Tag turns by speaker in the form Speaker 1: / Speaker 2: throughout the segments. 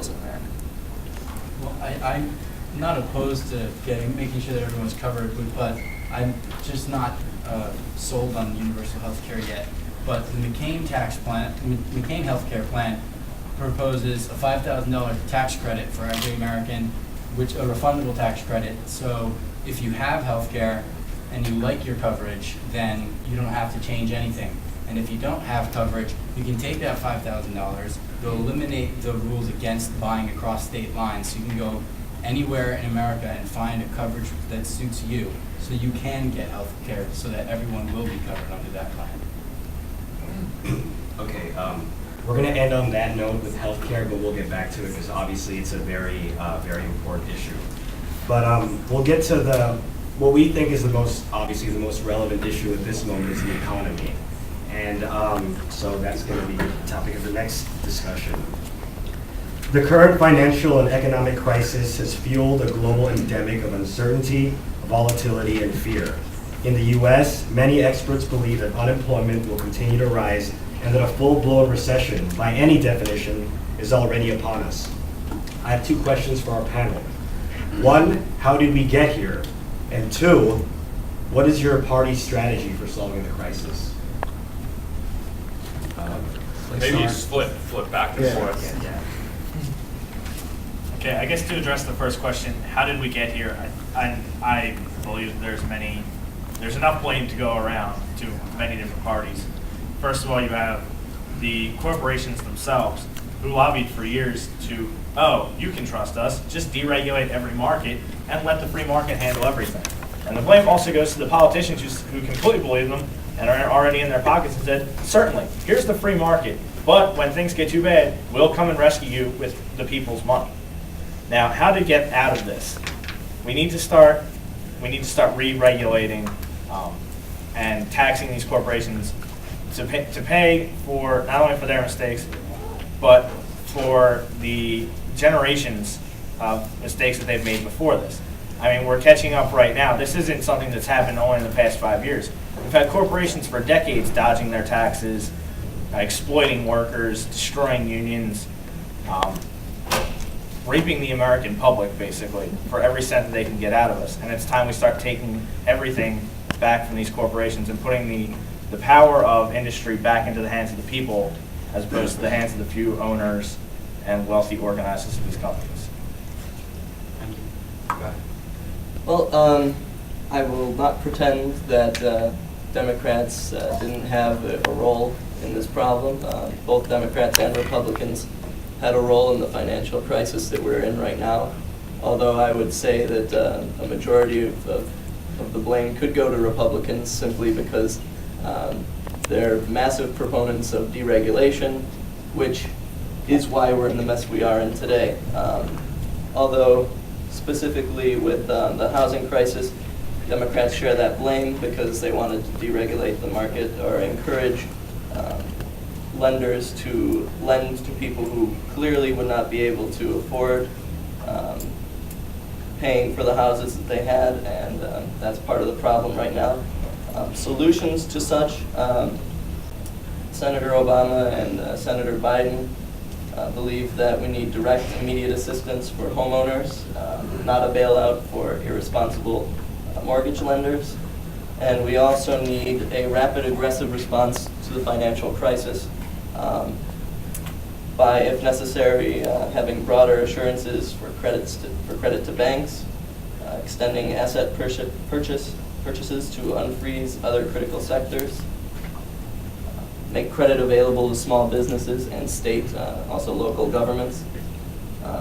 Speaker 1: individuals in America.
Speaker 2: Well, I'm not opposed to making sure that everyone's covered, but I'm just not sold on universal health care yet. But the McCain healthcare plan proposes a $5,000 tax credit for every American, which a refundable tax credit. So if you have health care and you like your coverage, then you don't have to change anything. And if you don't have coverage, you can take that $5,000, you'll eliminate the rules against buying across state lines, so you can go anywhere in America and find a coverage that suits you, so you can get health care so that everyone will be covered under that plan.
Speaker 3: Okay, we're going to end on that note with healthcare, but we'll get back to it because obviously it's a very, very important issue. But we'll get to what we think is the most relevant issue at this moment is the economy. And so that's going to be the topic of the next discussion. The current financial and economic crisis has fueled a global endemic of uncertainty, volatility, and fear. In the U.S., many experts believe that unemployment will continue to rise and that a full-blown recession, by any definition, is already upon us. I have two questions for our panel. One, how did we get here? And two, what is your party's strategy for solving the crisis?
Speaker 4: Maybe you flip back and forth.
Speaker 3: Yeah.
Speaker 5: Okay, I guess to address the first question, how did we get here? I believe there's enough blame to go around to many different parties. First of all, you have the corporations themselves who lobbied for years to, you can trust us, just deregulate every market and let the free market handle everything. And the blame also goes to the politicians who completely believe them and are already in their pockets and said, certainly, here's the free market, but when things get too bad, we'll come and rescue you with the people's money. Now, how to get out of this? We need to start re-regulating and taxing these corporations to pay for not only for their mistakes, but for the generations of mistakes that they've made before this. I mean, we're catching up right now. This isn't something that's happened only in the past 5 years. We've had corporations for decades dodging their taxes, exploiting workers, destroying unions, raping the American public, basically, for every cent that they can get out of us. And it's time we start taking everything back from these corporations and putting the power of industry back into the hands of the people as opposed to the hands of the few owners and wealthy organizers of these companies.
Speaker 6: Well, I will not pretend that Democrats didn't have a role in this problem. Both Democrats and Republicans had a role in the financial crisis that we're in right now, although I would say that a majority of the blame could go to Republicans simply because they're massive proponents of deregulation, which is why we're in the mess we are in today. Although specifically with the housing crisis, Democrats share that blame because they wanted to deregulate the market or encourage lenders to lend to people who clearly would not be able to afford paying for the houses that they had, and that's part of the problem right now. Solutions to such, Senator Obama and Senator Biden believe that we need direct, immediate assistance for homeowners, not a bailout for irresponsible mortgage lenders. And we also need a rapid, aggressive response to the financial crisis by, if necessary, having broader assurances for credit to banks, extending asset purchases to unfreeze other critical sectors, make credit available to small businesses and state, also local governments,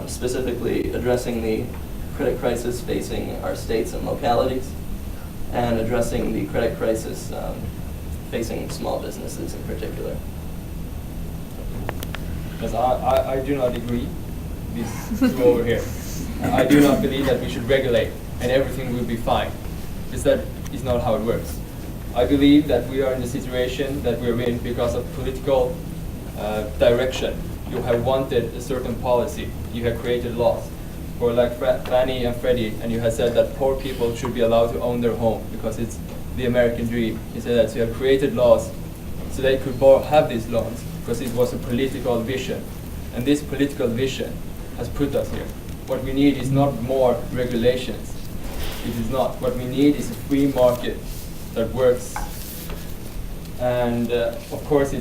Speaker 6: specifically addressing the credit crisis facing our states and localities, and addressing the credit crisis facing small businesses in particular.
Speaker 7: Because I do not agree with these two over here. I do not believe that we should regulate and everything will be fine, because that is not how it works. I believe that we are in the situation that we're in because of political direction. You have wanted a certain policy. You have created laws for like Fannie and Freddie, and you have said that poor people should be allowed to own their home because it's the American dream. You said that, so you have created laws so they could have these loans because it was a political vision. And this political vision has put us here. What we need is not more regulations. It is not. What we need is a free market that works. And of course,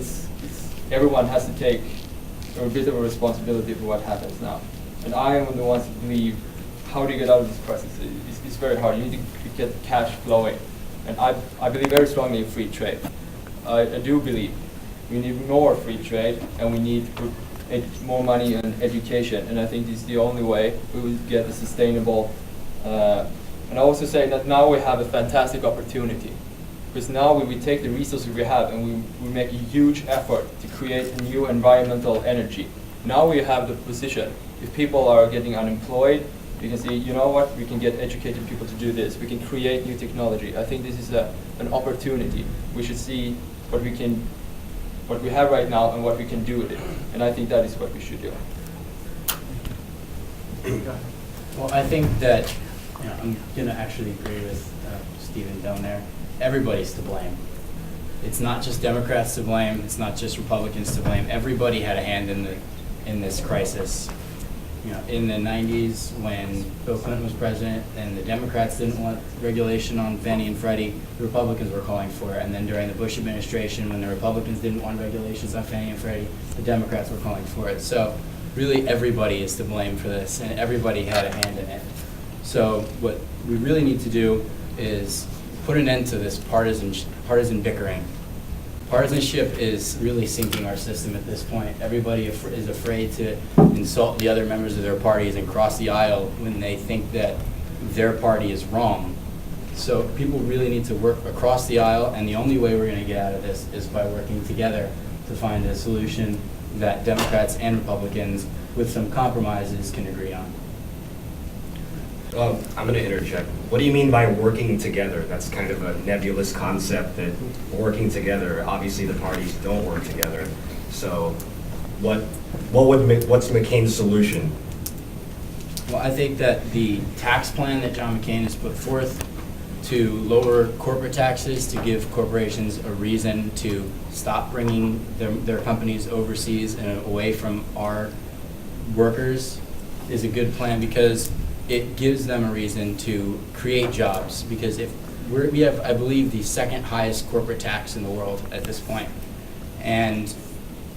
Speaker 7: everyone has to take a bit of a responsibility for what happens now. And I am the ones who believe, how do you get out of this crisis? It's very hard. You need to get cash flowing. And I believe very strongly in free trade. I do believe we need more free trade, and we need to put more money on education. And I think this is the only way we will get a sustainable. And I also say that now we have a fantastic opportunity. Because now we take the resources we have and we make a huge effort to create a new environmental energy. Now we have the position. If people are getting unemployed, we can see, you know what, we can get educated people to do this. We can create new technology. I think this is an opportunity. We should see what we have right now and what we can do with it. And I think that is what we should do.
Speaker 2: Well, I think that I'm going to actually agree with Stephen down there. Everybody's to blame. It's not just Democrats to blame. It's not just Republicans to blame. Everybody had a hand in this crisis. In the 90s, when Bill Clinton was president and the Democrats didn't want regulation on Fannie and Freddie, the Republicans were calling for it. And then during the Bush administration, when the Republicans didn't want regulations on Fannie and Freddie, the Democrats were calling for it. So really everybody is to blame for this, and everybody had a hand in it. So what we really need to do is put an end to this partisan bickering. Partisanship is really sinking our system at this point. Everybody is afraid to insult the other members of their parties and cross the aisle when they think that their party is wrong. So people really need to work across the aisle, and the only way we're going to get out of this is by working together to find a solution that Democrats and Republicans, with some compromises, can agree on.
Speaker 3: I'm going to interject. What do you mean by working together? That's kind of a nebulous concept, that working together, obviously the parties don't work together. So what's McCain's solution?
Speaker 2: Well, I think that the tax plan that John McCain has put forth to lower corporate taxes, to give corporations a reason to stop bringing their companies overseas and away from our workers, is a good plan, because it gives them a reason to create jobs. Because we have, I believe, the second highest corporate tax in the world at this point. And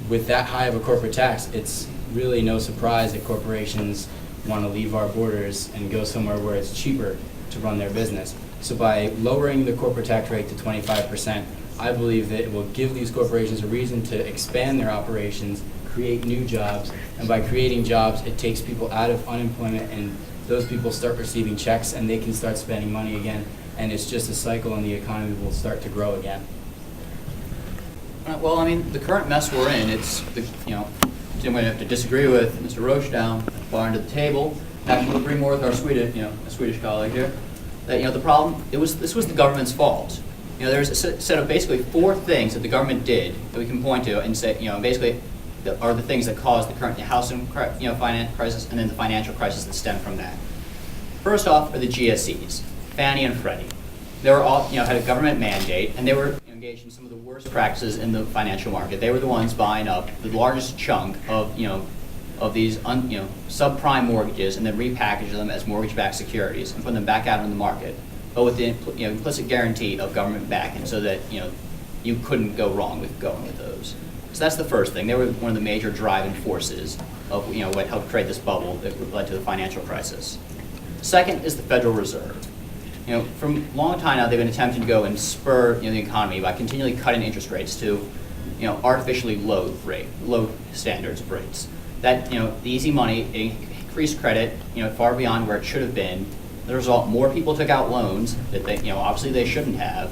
Speaker 2: with that high of a corporate tax, it's really no surprise that corporations want to leave our borders and go somewhere where it's cheaper to run their business. So by lowering the corporate tax rate to 25%, I believe that it will give these corporations a reason to expand their operations, create new jobs, and by creating jobs, it takes people out of unemployment, and those people start receiving checks and they can start spending money again, and it's just a cycle and the economy will start to grow again.
Speaker 1: Well, I mean, the current mess we're in, I'm going to have to disagree with Mr. Roache down at the far end of the table. Actually, we'll agree more with our Swedish colleague here. That, the problem, this was the government's fault. There's a set of basically 4 things that the government did that we can point to and say, basically, that are the things that caused the current housing, finance crisis, and then the financial crisis that stemmed from that. First off are the GSEs, Fannie and Freddie. They were all, had a government mandate, and they were engaged in some of the worst practices in the financial market. They were the ones buying up the largest chunk of, of these, subprime mortgages, and then repackaging them as mortgage-backed securities and putting them back out on the market, but with the implicit guarantee of government backing, so that you couldn't go wrong with going with those. So that's the first thing. They were one of the major driving forces of what helped create this bubble that led to the financial crisis. Second is the Federal Reserve. From a long time now, they've been attempting to go and spur the economy by continually cutting interest rates to artificially low standards of rates. That the easy money increased credit far beyond where it should have been. As a result, more people took out loans that they obviously they shouldn't have,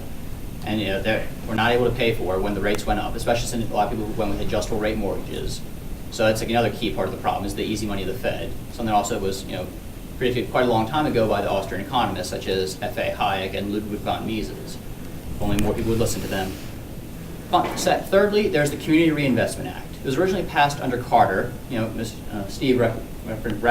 Speaker 1: and they were not able to pay for when the rates went up, especially since a lot of people went with adjustable rate mortgages. So that's another key part of the problem, is the easy money of the Fed. Something also was predicted quite a long time ago by the Austrian economists such as F.A. Hayek and Ludwig von Mises. If only more people would listen to them. Thirdly, there's the Community Reinvestment Act. It was originally passed under Carter. Steve referenced